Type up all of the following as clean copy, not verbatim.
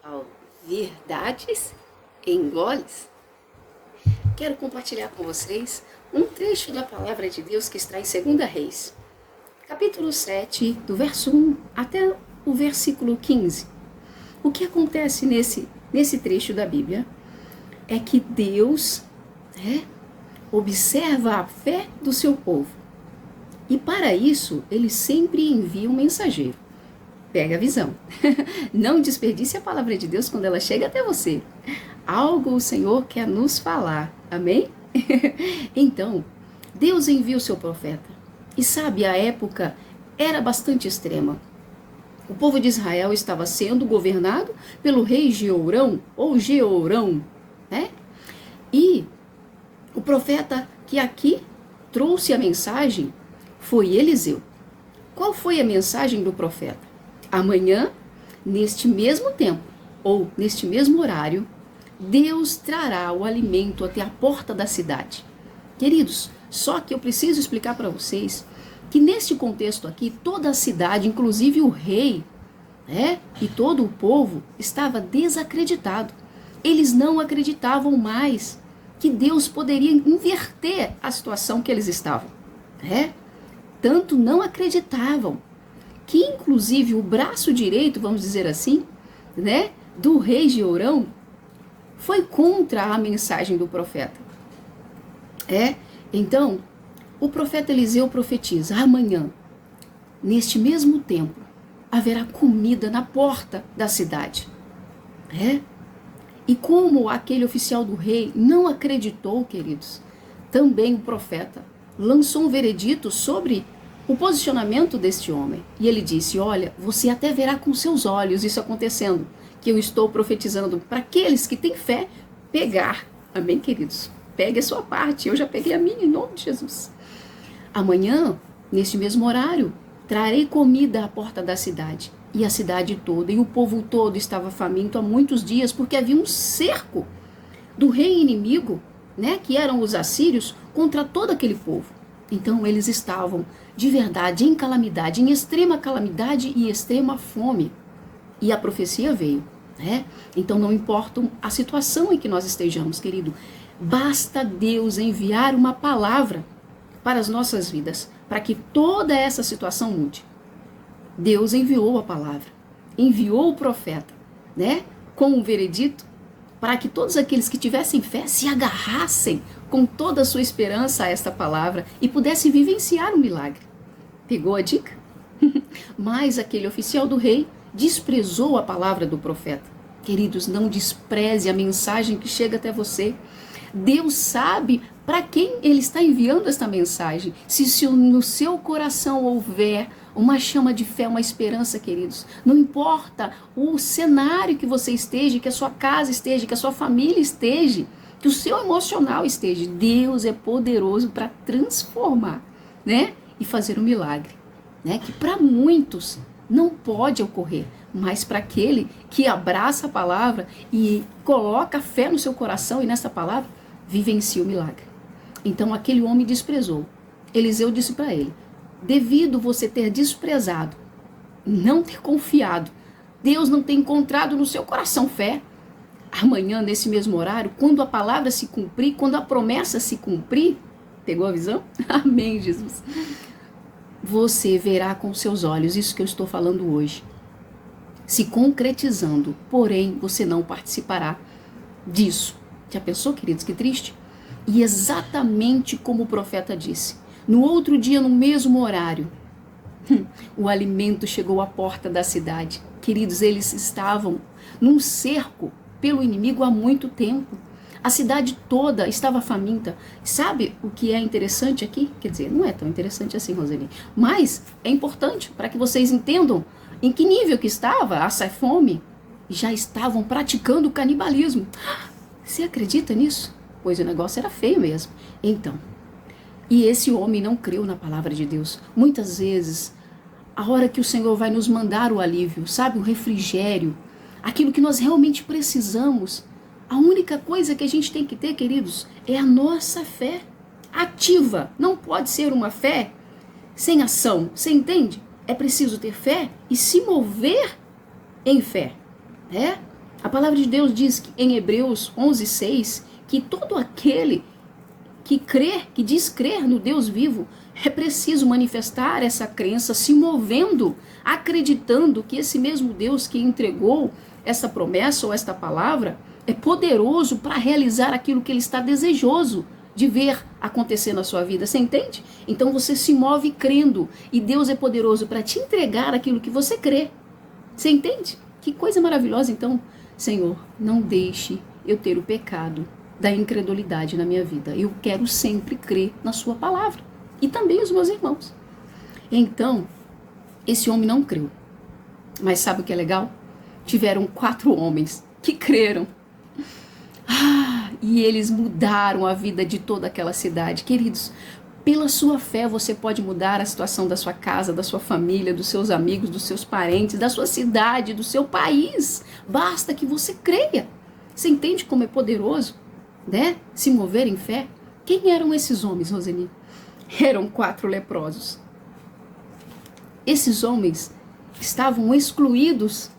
ao Verdades em Goles, quero compartilhar com vocês um trecho da Palavra de Deus que está em 2 Reis, capítulo 7, do verso 1 até o versículo 15. O que acontece nesse trecho da Bíblia é que Deus observa a fé do seu povo. E para isso, ele sempre envia um mensageiro. Pega a visão. Não desperdice a palavra de Deus quando ela chega até você. Algo o Senhor quer nos falar. Amém? Então, Deus envia o seu profeta. E sabe, a época era bastante extrema. O povo de Israel estava sendo governado pelo rei Jeorão, ou Jeorão, né? E o profeta que aqui trouxe a mensagem foi Eliseu. Qual foi a mensagem do profeta? Amanhã, neste mesmo tempo, ou neste mesmo horário, Deus trará o alimento até a porta da cidade. Queridos, só que eu preciso explicar para vocês que neste contexto aqui, toda a cidade, inclusive o rei, e todo o povo, estava desacreditado. Eles não acreditavam mais que Deus poderia inverter a situação que eles estavam. Tanto não acreditavam que inclusive o braço direito, vamos dizer assim, do rei Jeorão, foi contra a mensagem do profeta. Então, o profeta Eliseu profetiza: amanhã, neste mesmo tempo, haverá comida na porta da cidade. E como aquele oficial do rei não acreditou, queridos, também o profeta lançou um veredito sobre o posicionamento deste homem. E ele disse: olha, você até verá com seus olhos isso acontecendo, que eu estou profetizando para aqueles que têm fé pegar. Amém, queridos? Pegue a sua parte, eu já peguei a minha em nome de Jesus. Amanhã, neste mesmo horário, trarei comida à porta da cidade. E a cidade toda, e o povo todo estava faminto há muitos dias, porque havia um cerco do rei inimigo, que eram os assírios, contra todo aquele povo. Então eles estavam de verdade em calamidade, em extrema calamidade e extrema fome. E a profecia veio. Então não importa a situação em que nós estejamos, querido, basta Deus enviar uma palavra para as nossas vidas, para que toda essa situação mude. Deus enviou a palavra, enviou o profeta, com um veredito, para que todos aqueles que tivessem fé se agarrassem com toda a sua esperança a esta palavra e pudessem vivenciar o milagre. Pegou a dica? Mas aquele oficial do rei desprezou a palavra do profeta. Queridos, não despreze a mensagem que chega até você. Deus sabe para quem ele está enviando esta mensagem. Se no seu coração houver uma chama de fé, uma esperança, queridos, não importa o cenário que você esteja, que a sua casa esteja, que a sua família esteja, que o seu emocional esteja, Deus é poderoso para transformar, e fazer um milagre, que para muitos não pode ocorrer, mas para aquele que abraça a palavra e coloca fé no seu coração e nessa palavra, vivencia o milagre. Então aquele homem desprezou. Eliseu disse para ele: devido você ter desprezado, não ter confiado, Deus não ter encontrado no seu coração fé, amanhã, nesse mesmo horário, quando a palavra se cumprir, quando a promessa se cumprir, pegou a visão? Amém, Jesus. Você verá com seus olhos isso que eu estou falando hoje, se concretizando, porém você não participará disso. Já pensou, queridos, que triste? E exatamente como o profeta disse, no outro dia, no mesmo horário, o alimento chegou à porta da cidade. Queridos, eles estavam num cerco pelo inimigo há muito tempo. A cidade toda estava faminta. Sabe o que é interessante aqui? Quer dizer, não é tão interessante assim, Roseli, mas é importante para que vocês entendam em que nível que estava essa fome. Já estavam praticando o canibalismo. Você acredita nisso? Pois o negócio era feio mesmo. Então, e esse homem não creu na palavra de Deus. Muitas vezes, a hora que o Senhor vai nos mandar o alívio, sabe, o refrigério, aquilo que nós realmente precisamos, a única coisa que a gente tem que ter, queridos, é a nossa fé ativa. Não pode ser uma fé sem ação. Você entende? É preciso ter fé e se mover em fé. A palavra de Deus diz que, em Hebreus 11:6, que todo aquele que crê, que diz crer no Deus vivo, é preciso manifestar essa crença se movendo, acreditando que esse mesmo Deus que entregou essa promessa ou esta palavra é poderoso para realizar aquilo que ele está desejoso de ver acontecer na sua vida. Você entende? Então você se move crendo e Deus é poderoso para te entregar aquilo que você crê. Você entende? Que coisa maravilhosa. Então, Senhor, não deixe eu ter o pecado da incredulidade na minha vida. Eu quero sempre crer na sua palavra. E também os meus irmãos. Então, esse homem não creu. Mas sabe o que é legal? Tiveram 4 homens que creram. E eles mudaram a vida de toda aquela cidade. Queridos, pela sua fé você pode mudar a situação da sua casa, da sua família, dos seus amigos, dos seus parentes, da sua cidade, do seu país. Basta que você creia. Você entende como é poderoso, né? Se mover em fé? Quem eram esses homens, Roseni? Eram 4 leprosos. Esses homens estavam excluídos,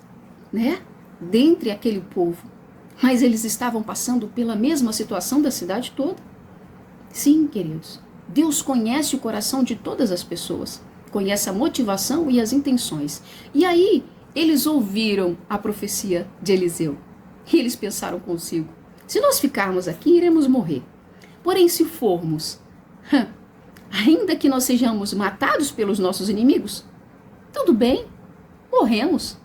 né, dentre aquele povo, mas eles estavam passando pela mesma situação da cidade toda. Sim, queridos, Deus conhece o coração de todas as pessoas, conhece a motivação e as intenções. E aí, eles ouviram a profecia de Eliseu, e eles pensaram consigo: se nós ficarmos aqui, iremos morrer. Porém, se formos, ainda que nós sejamos matados pelos nossos inimigos, tudo bem, morremos.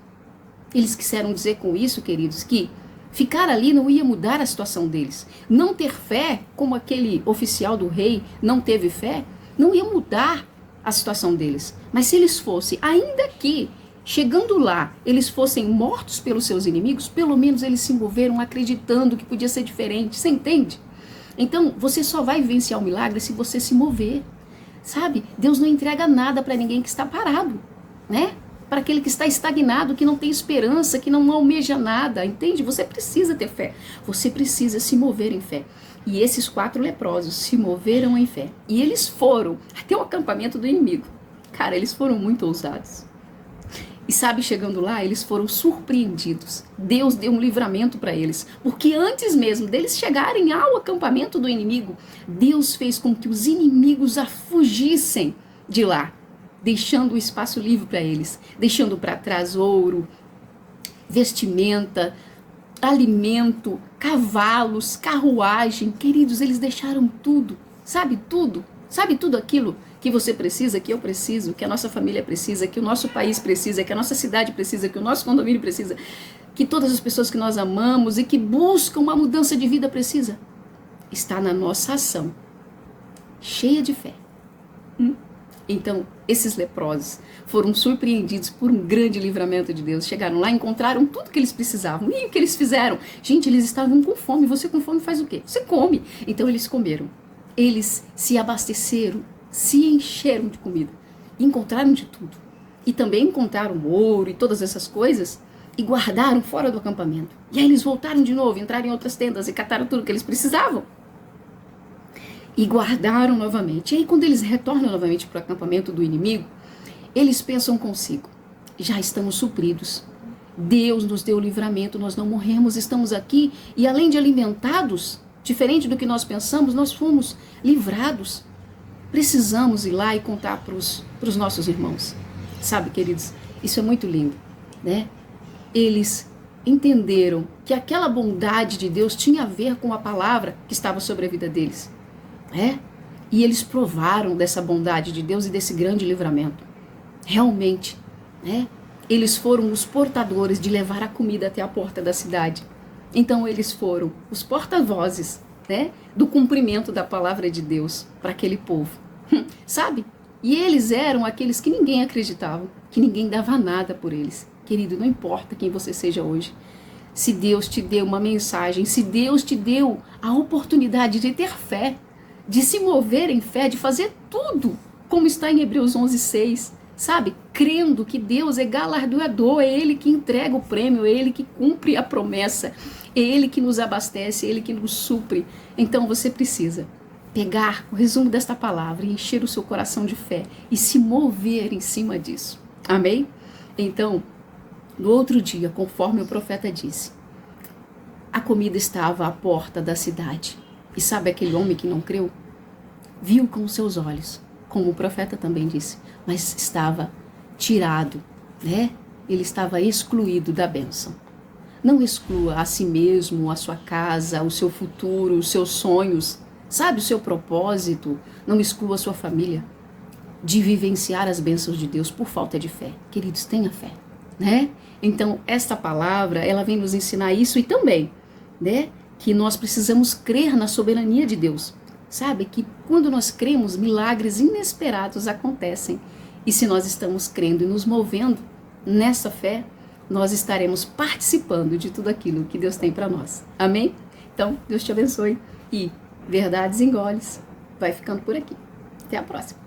Eles quiseram dizer com isso, queridos, que ficar ali não ia mudar a situação deles. Não ter fé, como aquele oficial do rei não teve fé, não ia mudar a situação deles. Mas se eles fossem, ainda que chegando lá, eles fossem mortos pelos seus inimigos, pelo menos eles se moveram acreditando que podia ser diferente. Você entende? Então, você só vai vivenciar o milagre se você se mover. Sabe? Deus não entrega nada para ninguém que está parado, né? Para aquele que está estagnado, que não tem esperança, que não almeja nada, entende? Você precisa ter fé, você precisa se mover em fé. E esses 4 leprosos se moveram em fé. E eles foram até o acampamento do inimigo. Cara, eles foram muito ousados. E sabe, chegando lá, eles foram surpreendidos. Deus deu um livramento para eles. Porque antes mesmo deles chegarem ao acampamento do inimigo, Deus fez com que os inimigos fugissem de lá, deixando o espaço livre para eles, deixando para trás ouro, vestimenta, alimento, cavalos, carruagem. Queridos, eles deixaram tudo, sabe tudo aquilo que você precisa, que eu preciso, que a nossa família precisa, que o nosso país precisa, que a nossa cidade precisa, que o nosso condomínio precisa, que todas as pessoas que nós amamos e que buscam uma mudança de vida precisa. Está na nossa ação, cheia de fé. Então, esses leprosos foram surpreendidos por um grande livramento de Deus. Chegaram lá, encontraram tudo que eles precisavam. E o que eles fizeram? Gente, eles estavam com fome. Você com fome faz o quê? Você come. Então, eles comeram. Eles se abasteceram, se encheram de comida. Encontraram de tudo. E também encontraram ouro e todas essas coisas e guardaram fora do acampamento. E aí eles voltaram de novo, entraram em outras tendas e cataram tudo que eles precisavam. E guardaram novamente. E aí quando eles retornam novamente para o acampamento do inimigo, eles pensam consigo: já estamos supridos. Deus nos deu o livramento, nós não morremos, estamos aqui e além de alimentados, diferente do que nós pensamos, nós fomos livrados. Precisamos ir lá e contar para os nossos irmãos. Sabe, queridos, isso é muito lindo, né? Eles entenderam que aquela bondade de Deus tinha a ver com a palavra que estava sobre a vida deles. E eles provaram dessa bondade de Deus e desse grande livramento. Realmente, eles foram os portadores de levar a comida até a porta da cidade. Então eles foram os porta-vozes, do cumprimento da palavra de Deus para aquele povo. Sabe? E eles eram aqueles que ninguém acreditava, que ninguém dava nada por eles. Querido, não importa quem você seja hoje. Se Deus te deu uma mensagem, se Deus te deu a oportunidade de ter fé, de se mover em fé, de fazer tudo, como está em Hebreus 11:6, sabe? Crendo que Deus é galardoador, é Ele que entrega o prêmio, é Ele que cumpre a promessa, é Ele que nos abastece, é Ele que nos supre. Então você precisa pegar o resumo desta palavra e encher o seu coração de fé e se mover em cima disso. Amém? Então, no outro dia, conforme o profeta disse, a comida estava à porta da cidade. E sabe aquele homem que não creu? Viu com os seus olhos, como o profeta também disse, mas estava tirado, né? Ele estava excluído da bênção. Não exclua a si mesmo, a sua casa, o seu futuro, os seus sonhos, sabe, o seu propósito. Não exclua a sua família de vivenciar as bênçãos de Deus por falta de fé. Queridos, tenha fé, né? Então, esta palavra, ela vem nos ensinar isso e também, né, que nós precisamos crer na soberania de Deus. Sabe, que quando nós cremos, milagres inesperados acontecem. E se nós estamos crendo e nos movendo nessa fé, nós estaremos participando de tudo aquilo que Deus tem para nós. Amém? Então, Deus te abençoe. E Verdades Engoles vai ficando por aqui. Até a próxima.